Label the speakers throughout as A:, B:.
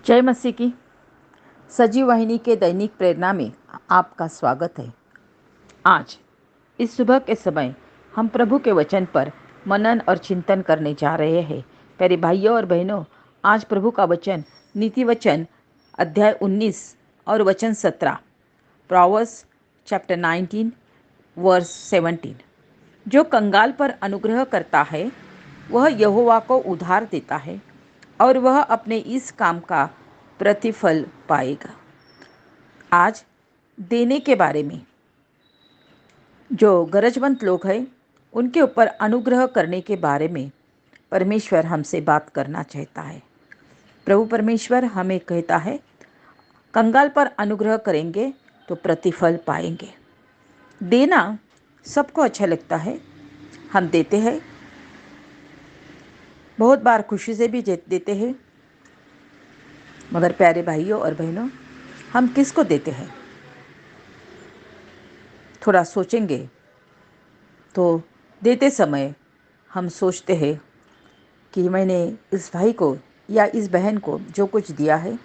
A: जय मसीह की। सजीव वाहिनी के दैनिक प्रेरणा में आपका स्वागत है। आज इस सुबह के समय हम प्रभु के वचन पर मनन और चिंतन करने जा रहे हैं। प्यारे भाइयों और बहनों, आज प्रभु का वचन नीति वचन अध्याय 19 और वचन 17, प्रोवर्ब्स चैप्टर 19 वर्स 17। जो कंगाल पर अनुग्रह करता है वह यहोवा को उधार देता है और वह अपने इस काम का प्रतिफल पाएगा। आज देने के बारे में, जो गरजवंत लोग हैं उनके ऊपर अनुग्रह करने के बारे में परमेश्वर हमसे बात करना चाहता है। प्रभु परमेश्वर हमें कहता है, कंगाल पर अनुग्रह करेंगे तो प्रतिफल पाएंगे। देना सबको अच्छा लगता है, हम देते हैं, बहुत बार खुशी से भी देते हैं। मगर प्यारे भाइयों और बहनों, हम किसको देते हैं? थोड़ा सोचेंगे तो देते समय हम सोचते हैं कि मैंने इस भाई को या इस बहन को जो कुछ दिया है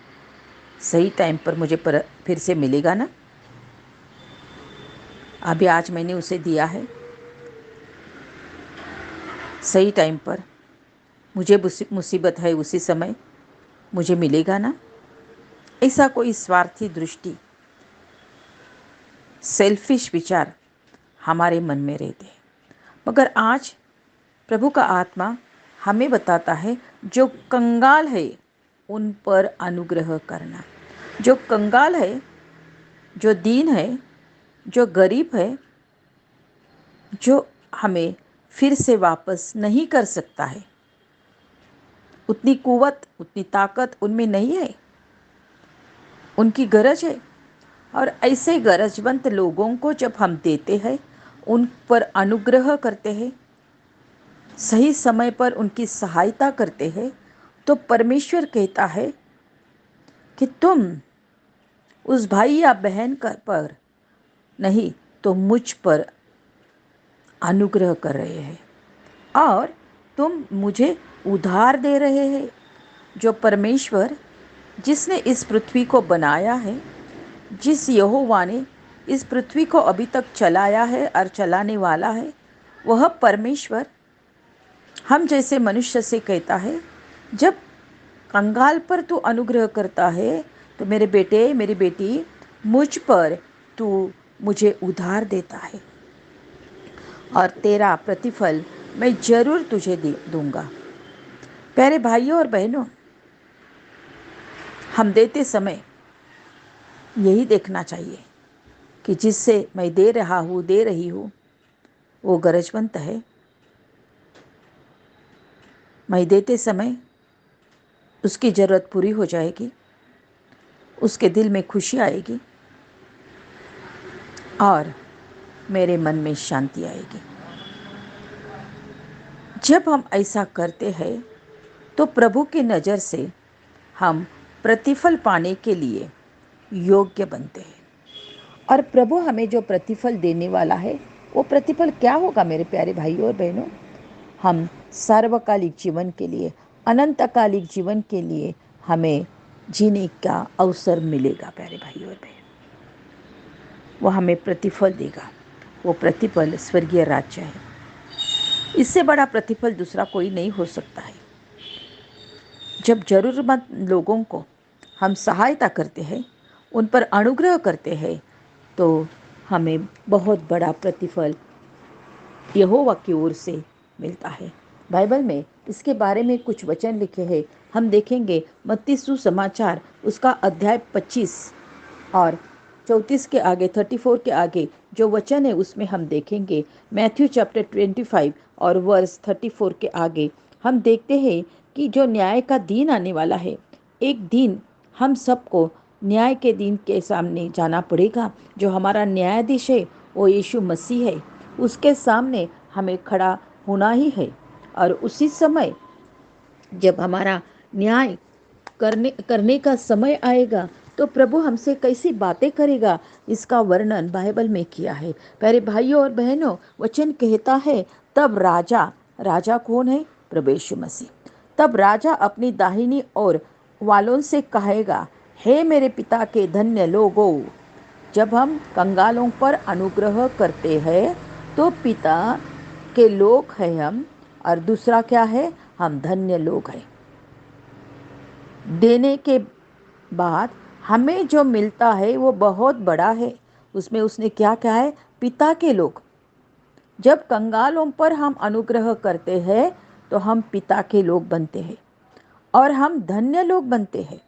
A: सही टाइम पर मुझे फिर से मिलेगा ना। अभी आज मैंने उसे दिया है, सही टाइम पर मुझे मुसीबत है उसी समय मुझे मिलेगा ना। ऐसा कोई स्वार्थी दृष्टि, सेल्फिश विचार हमारे मन में रहते हैं। मगर आज प्रभु का आत्मा हमें बताता है, जो कंगाल है उन पर अनुग्रह करना। जो कंगाल है, जो दीन है, जो गरीब है, जो हमें फिर से वापस नहीं कर सकता है, उतनी कुवत उतनी ताकत उनमें नहीं है, उनकी गरज है। और ऐसे गरजवंत लोगों को जब हम देते हैं, उन पर अनुग्रह करते हैं, सही समय पर उनकी सहायता करते हैं, तो परमेश्वर कहता है कि तुम उस भाई या बहन पर नहीं तो मुझ पर अनुग्रह कर रहे हैं और तुम मुझे उधार दे रहे हैं। जो परमेश्वर, जिसने इस पृथ्वी को बनाया है, जिस यहोवा ने इस पृथ्वी को अभी तक चलाया है और चलाने वाला है, वह परमेश्वर हम जैसे मनुष्य से कहता है, जब कंगाल पर तू अनुग्रह करता है तो मेरे बेटे मेरी बेटी, मुझ पर तू मुझे उधार देता है और तेरा प्रतिफल मैं जरूर तुझे दूंगा। प्यारे भाइयों और बहनों, हम देते समय यही देखना चाहिए कि जिससे मैं दे रहा हूँ दे रही हूँ वो गरजवंत है। मैं देते समय उसकी ज़रूरत पूरी हो जाएगी, उसके दिल में खुशी आएगी और मेरे मन में शांति आएगी। जब हम ऐसा करते हैं तो प्रभु की नज़र से हम प्रतिफल पाने के लिए योग्य बनते हैं। और प्रभु हमें जो प्रतिफल देने वाला है, वो प्रतिफल क्या होगा मेरे प्यारे भाइयों और बहनों? हम सार्वकालिक जीवन के लिए, अनंतकालिक जीवन के लिए हमें जीने का अवसर मिलेगा। प्यारे भाइयों और बहनों, वो हमें प्रतिफल देगा। वो प्रतिफल स्वर्गीय राज्य है। इससे बड़ा प्रतिफल दूसरा कोई नहीं हो सकता है। जब जरूरतमंद लोगों को हम सहायता करते हैं, उन पर अनुग्रह करते हैं, तो हमें बहुत बड़ा प्रतिफल यहोवा की ओर से मिलता है। बाइबल में इसके बारे में कुछ वचन लिखे हैं। हम देखेंगे मत्ती सुसमाचार उसका अध्याय 25 और 34 के आगे, 34 के आगे जो वचन है उसमें हम देखेंगे। मैथ्यू चैप्टर 25 और वर्स 34 के आगे हम देखते हैं कि जो न्याय का दिन आने वाला है, एक दिन हम सबको न्याय के दिन के सामने जाना पड़ेगा। जो हमारा न्यायाधीश है वो यीशु मसीह है, उसके सामने हमें खड़ा होना ही है। और उसी समय जब हमारा न्याय करने का समय आएगा तो प्रभु हमसे कैसी बातें करेगा, इसका वर्णन बाइबल में किया है। प्यारे भाइयों और बहनों, वचन कहता है तब राजा कौन है? प्रभु यीशु मसीह। तब राजा अपनी दाहिनी ओर वालों से कहेगा, हे मेरे पिता के धन्य लोगों। जब हम कंगालों पर अनुग्रह करते हैं तो पिता के लोग हैं हम, और दूसरा क्या है, हम धन्य लोग हैं। देने के बाद हमें जो मिलता है वो बहुत बड़ा है। उसमें उसने क्या कहा है, पिता के लोग। जब कंगालों पर हम अनुग्रह करते हैं तो हम पिता के लोग बनते हैं और हम धन्य लोग बनते हैं।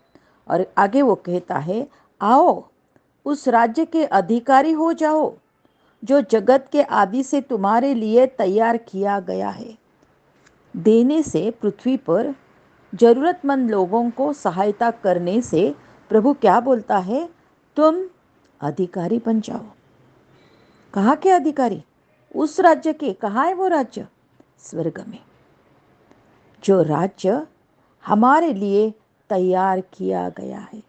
A: और आगे वो कहता है, आओ उस राज्य के अधिकारी हो जाओ जो जगत के आदि से तुम्हारे लिए तैयार किया गया है। देने से, पृथ्वी पर जरूरतमंद लोगों को सहायता करने से प्रभु क्या बोलता है, तुम अधिकारी बन जाओ। कहाँ के अधिकारी? उस राज्य के। कहाँ है वो राज्य? स्वर्ग में, जो राज्य हमारे लिए तैयार किया गया है।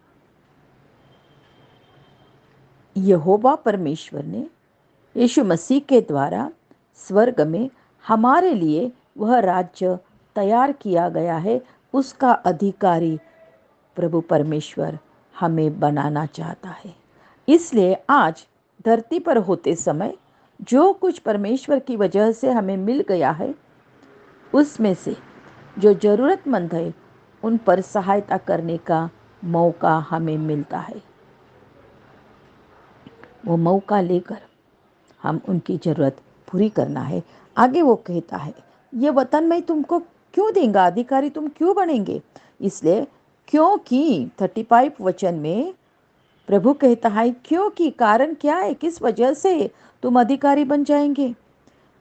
A: यहोवा परमेश्वर ने यीशु मसीह के द्वारा स्वर्ग में हमारे लिए वह राज्य तैयार किया गया है। उसका अधिकारी प्रभु परमेश्वर हमें बनाना चाहता है। इसलिए आज धरती पर होते समय जो कुछ परमेश्वर की वजह से हमें मिल गया है, उसमें से जो ज़रूरतमंद है उन पर सहायता करने का मौका हमें मिलता है। वो मौका लेकर हम उनकी ज़रूरत पूरी करना है। आगे वो कहता है, ये वतन मैं तुमको क्यों देंगे, अधिकारी तुम क्यों बनेंगे? इसलिए क्योंकि 35 वचन में प्रभु कहता है, क्योंकि कारण क्या है, किस वजह से तुम अधिकारी बन जाएंगे?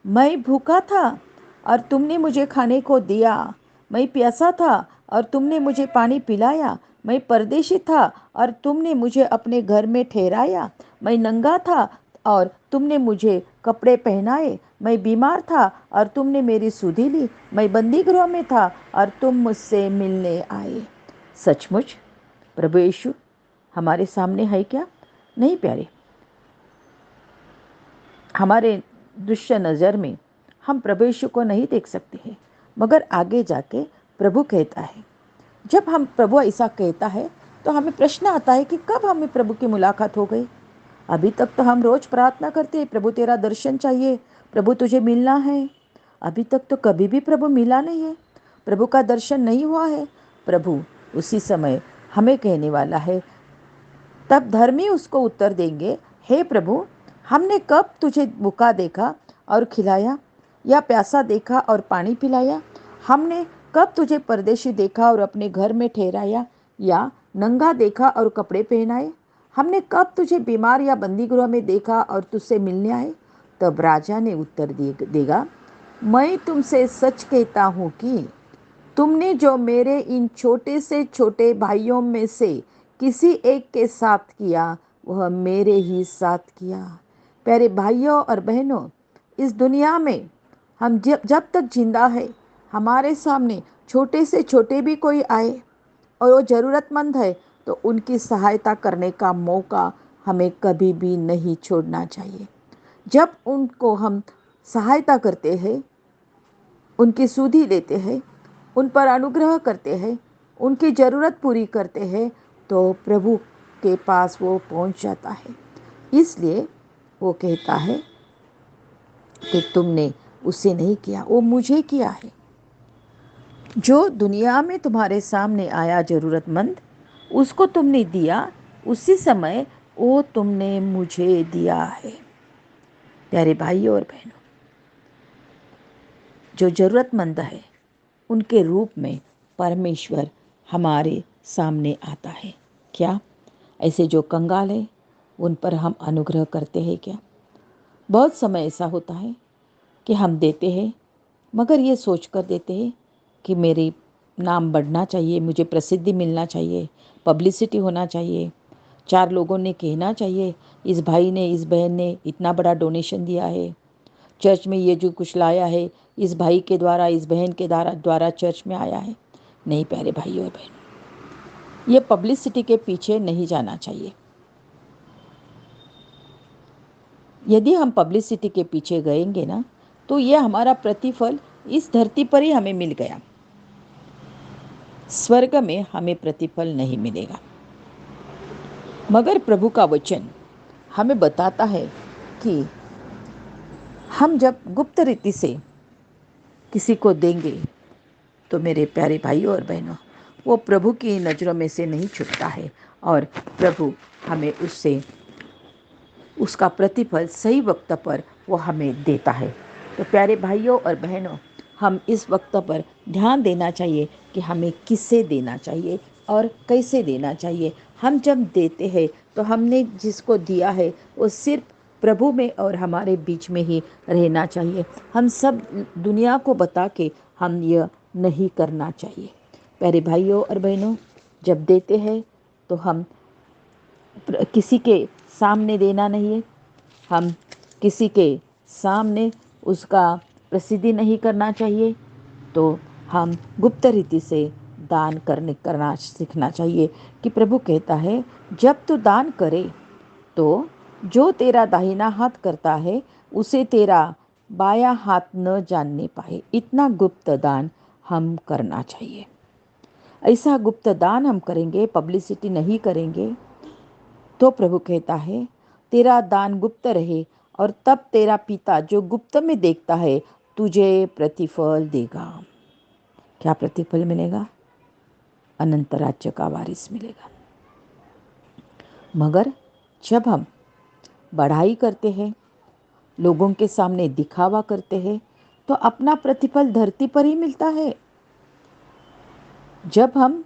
A: मैं भूखा था और तुमने मुझे खाने को दिया। मैं प्यासा था और तुमने मुझे पानी पिलाया। मैं परदेशी था और तुमने मुझे अपने घर में ठहराया। मैं नंगा था और तुमने मुझे कपड़े पहनाए। मैं बीमार था और तुमने मेरी सुधि ली। मैं बंदी गृह में था और तुम मुझसे मिलने आए। सचमुच प्रभु यीशु हमारे सामने है क्या? नहीं प्यारे। हमारे दृश्य नज़र में हम प्रभु यीशु को नहीं देख सकते हैं, मगर आगे जाके प्रभु कहता है, जब हम प्रभु ऐसा कहता है तो हमें प्रश्न आता है कि कब हमें प्रभु की मुलाकात हो गई। अभी तक तो हम रोज प्रार्थना करते हैं, प्रभु तेरा दर्शन चाहिए, प्रभु तुझे मिलना है। अभी तक तो कभी भी प्रभु मिला नहीं है, प्रभु का दर्शन नहीं हुआ है। प्रभु उसी समय हमें कहने वाला है, तब धर्मी उसको उत्तर देंगे, हे प्रभु, हमने कब तुझे भूखा देखा और खिलाया, या प्यासा देखा और पानी पिलाया? हमने कब तुझे परदेशी देखा और अपने घर में ठहराया, या नंगा देखा और कपड़े पहनाए? हमने कब तुझे बीमार या बंदी गृह में देखा और तुझसे मिलने आए? तब राजा ने उत्तर देगा, मैं तुमसे सच कहता हूँ कि तुमने जो मेरे इन छोटे से छोटे भाइयों में से किसी एक के साथ किया, वह मेरे ही साथ किया। प्यारे भाइयों और बहनों, इस दुनिया में हम जब तक जिंदा है, हमारे सामने छोटे से छोटे भी कोई आए और वो ज़रूरतमंद है तो उनकी सहायता करने का मौका हमें कभी भी नहीं छोड़ना चाहिए। जब उनको हम सहायता करते हैं, उनकी सुधि लेते हैं, उन पर अनुग्रह करते हैं, उनकी ज़रूरत पूरी करते हैं, तो प्रभु के पास वो पहुंच जाता है। इसलिए वो कहता है कि तुमने उसे नहीं किया, वो मुझे किया है। जो दुनिया में तुम्हारे सामने आया ज़रूरतमंद, उसको तुमने दिया, उसी समय वो तुमने मुझे दिया है। प्यारे भाइयों और बहनों, जो ज़रूरतमंद है उनके रूप में परमेश्वर हमारे सामने आता है। क्या ऐसे जो कंगाल है उन पर हम अनुग्रह करते हैं क्या? बहुत समय ऐसा होता है कि हम देते हैं, मगर ये सोच कर देते हैं कि मेरी नाम बढ़ना चाहिए, मुझे प्रसिद्धि मिलना चाहिए, पब्लिसिटी होना चाहिए, 4 लोगों ने कहना चाहिए इस भाई ने, इस बहन ने इतना बड़ा डोनेशन दिया है, चर्च में ये जो कुछ लाया है इस भाई के द्वारा, इस बहन के द्वारा चर्च में आया है। नहीं प्यारे भाई और बहन, ये पब्लिसिटी के पीछे नहीं जाना चाहिए। यदि हम पब्लिसिटी के पीछे गएंगे ना, तो ये हमारा प्रतिफल इस धरती पर ही हमें मिल गया। स्वर्ग में हमें प्रतिफल नहीं मिलेगा। मगर प्रभु का वचन हमें बताता है कि हम जब गुप्त रीति से किसी को देंगे तो मेरे प्यारे भाइयों और बहनों, वो प्रभु की नज़रों में से नहीं छूटता है और प्रभु हमें उससे उसका प्रतिफल सही वक्त पर वो हमें देता है। तो प्यारे भाइयों और बहनों, हम इस वक्त पर ध्यान देना चाहिए कि हमें किससे देना चाहिए और कैसे देना चाहिए। हम जब देते हैं तो हमने जिसको दिया है वो सिर्फ प्रभु में और हमारे बीच में ही रहना चाहिए। हम सब दुनिया को बता के हम यह नहीं करना चाहिए। प्यारे भाइयों और बहनों, जब देते हैं तो हम किसी के सामने देना नहीं है। हम किसी के सामने उसका प्रसिद्धि नहीं करना चाहिए। तो हम गुप्त रीति से दान करना सीखना चाहिए कि प्रभु कहता है, जब तू दान करे तो जो तेरा दाहिना हाथ करता है उसे तेरा बायां हाथ न जानने पाए। इतना गुप्त दान हम करना चाहिए। ऐसा गुप्त दान हम करेंगे, पब्लिसिटी नहीं करेंगे, तो प्रभु कहता है तेरा दान गुप्त रहे और तब तेरा पिता जो गुप्त में देखता है तुझे प्रतिफल देगा। क्या प्रतिफल मिलेगा? अनंत राज्य का वारिस मिलेगा। मगर जब हम बढ़ाई करते हैं, लोगों के सामने दिखावा करते हैं, तो अपना प्रतिफल धरती पर ही मिलता है। जब हम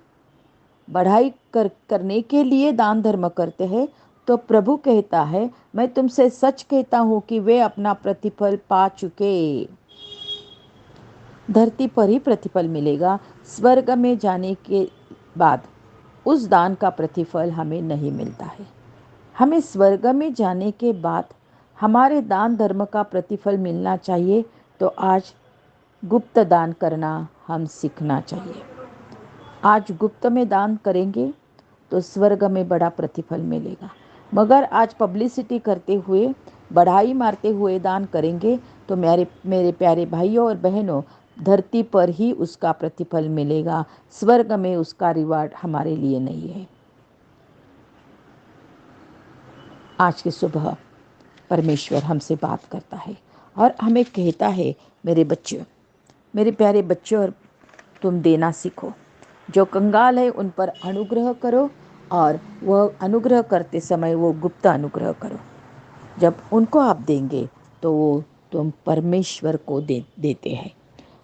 A: बढ़ाई करने के लिए दान धर्म करते हैं तो प्रभु कहता है, मैं तुमसे सच कहता हूं कि वे अपना प्रतिफल पा चुके। धरती पर ही प्रतिफल मिलेगा। स्वर्ग में जाने के बाद उस दान का प्रतिफल हमें नहीं मिलता है। हमें स्वर्ग में जाने के बाद हमारे दान धर्म का प्रतिफल मिलना चाहिए। तो आज गुप्त दान करना हम सीखना चाहिए। आज गुप्त में दान करेंगे तो स्वर्ग में बड़ा प्रतिफल मिलेगा। मगर आज पब्लिसिटी करते हुए, बढ़ाई मारते हुए दान करेंगे तो मेरे प्यारे भाइयों और बहनों, धरती पर ही उसका प्रतिफल मिलेगा। स्वर्ग में उसका रिवार्ड हमारे लिए नहीं है। आज की सुबह परमेश्वर हमसे बात करता है और हमें कहता है, मेरे बच्चों, मेरे प्यारे बच्चों, और तुम देना सीखो। जो कंगाल है उन पर अनुग्रह करो और वह अनुग्रह करते समय वो गुप्त अनुग्रह करो। जब उनको आप देंगे तो वो तुम परमेश्वर को देते हैं।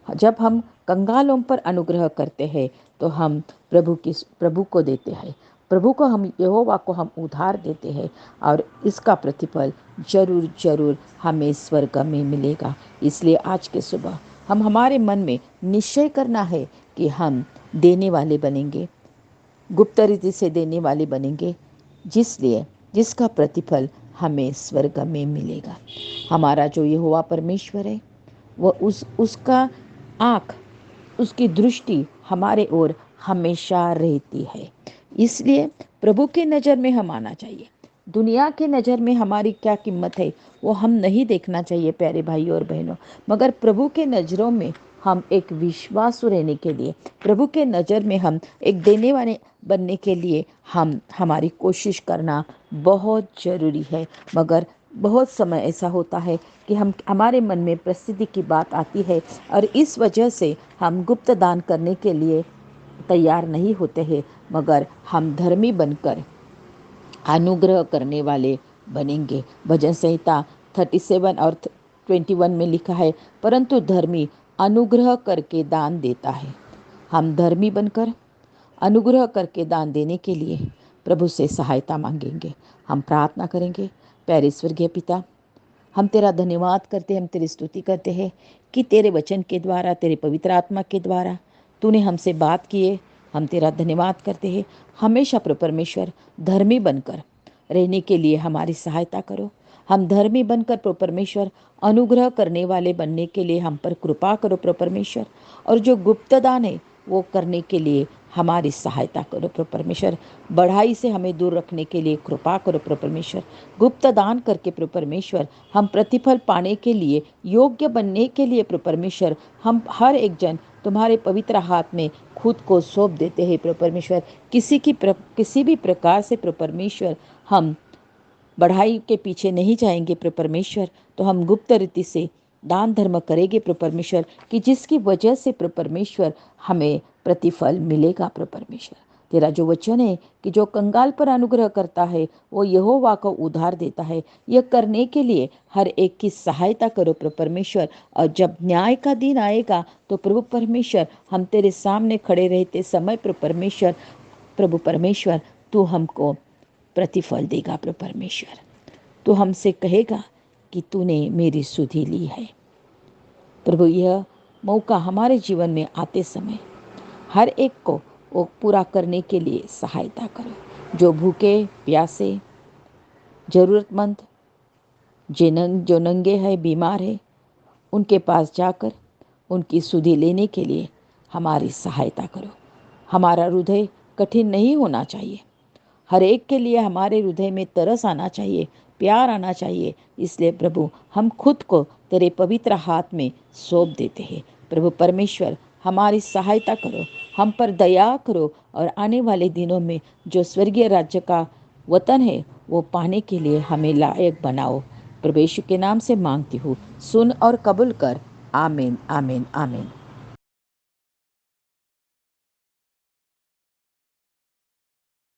A: जब हम कंगालों पर अनुग्रह करते हैं तो हम प्रभु को देते हैं। प्रभु को हम, यहोवा को हम उधार देते हैं और इसका प्रतिफल जरूर जरूर हमें स्वर्ग में मिलेगा। इसलिए आज के सुबह हम हमारे मन में निश्चय करना है कि हम देने वाले बनेंगे, गुप्त रीति से देने वाले बनेंगे, जिसका प्रतिफल हमें स्वर्ग में मिलेगा। हमारा जो यहोवा परमेश्वर है वह उसका आँख, उसकी दृष्टि हमारे ओर हमेशा रहती है। इसलिए प्रभु की नज़र में हम आना चाहिए। दुनिया की नज़र में हमारी क्या कीमत है वो हम नहीं देखना चाहिए प्यारे भाइयों और बहनों। मगर प्रभु के नज़रों में हम एक विश्वासु रहने के लिए, प्रभु के नज़र में हम एक देने वाले बनने के लिए हमारी कोशिश करना बहुत ज़रूरी है। मगर बहुत समय ऐसा होता है कि हमारे मन में प्रसिद्धि की बात आती है और इस वजह से हम गुप्त दान करने के लिए तैयार नहीं होते हैं। मगर हम धर्मी बनकर अनुग्रह करने वाले बनेंगे। भजन संहिता 37 और 21 में लिखा है, परंतु धर्मी अनुग्रह करके दान देता है। हम धर्मी बनकर अनुग्रह करके दान देने के लिए प्रभु से सहायता मांगेंगे। हम प्रार्थना करेंगे। प्यारे स्वर्गीय पिता, हम तेरा धन्यवाद करते हैं, हम तेरी स्तुति करते हैं कि तेरे वचन के द्वारा, तेरे पवित्र आत्मा के द्वारा तूने हमसे बात किए। हम तेरा धन्यवाद करते हैं। हमेशा प्रभु परमेश्वर धर्मी बनकर रहने के लिए हमारी सहायता करो। हम धर्मी बनकर प्रभु परमेश्वर अनुग्रह करने वाले बनने के लिए हम पर कृपा करो प्रभु परमेश्वर। और जो गुप्त दान है वो करने के लिए हमारी सहायता करो प्रभु परमेश्वर। बढ़ाई से हमें दूर रखने के लिए कृपा करो प्रभु परमेश्वर। गुप्त दान करके प्रभु परमेश्वर हम प्रतिफल पाने के लिए, योग्य बनने के लिए प्रभु परमेश्वर, हम हर एक जन तुम्हारे पवित्र हाथ में खुद को सौंप देते हैं प्रभु परमेश्वर। किसी भी प्रकार से प्रभु परमेश्वर हम बढ़ाई के पीछे नहीं जाएंगे प्रभु परमेश्वर, तो हम गुप्त रीति से दान धर्म करेंगे प्रभु परमेश्वर, कि जिसकी वजह से प्रभु परमेश्वर हमें प्रतिफल मिलेगा प्रभु परमेश्वर। तेरा जो वचन है कि जो कंगाल पर अनुग्रह करता है वो यहोवा को उधार देता है, यह करने के लिए हर एक की सहायता करो प्रभु परमेश्वर। और जब न्याय का दिन आएगा तो प्रभु परमेश्वर हम तेरे सामने खड़े रहते समय प्रभु परमेश्वर तू हमको प्रतिफल देगा प्रभु परमेश्वर। तो हमसे कहेगा कि तूने मेरी सुधि ली है। प्रभु यह मौका हमारे जीवन में आते समय हर एक को वो पूरा करने के लिए सहायता करो। जो भूखे प्यासे ज़रूरतमंद जो नंगे हैं बीमार है, उनके पास जाकर उनकी सुधि लेने के लिए हमारी सहायता करो। हमारा हृदय कठिन नहीं होना चाहिए, हर एक के लिए हमारे हृदय में तरस आना चाहिए, प्यार आना चाहिए। इसलिए प्रभु हम खुद को तेरे पवित्र हाथ में सौंप देते हैं। प्रभु परमेश्वर हमारी सहायता करो, हम पर दया करो और आने वाले दिनों में जो स्वर्गीय राज्य का वतन है वो पाने के लिए हमें लायक बनाओ। प्रभु यीशु के नाम से मांगती हूँ, सुन और कबूल कर। आमीन आमीन आमीन।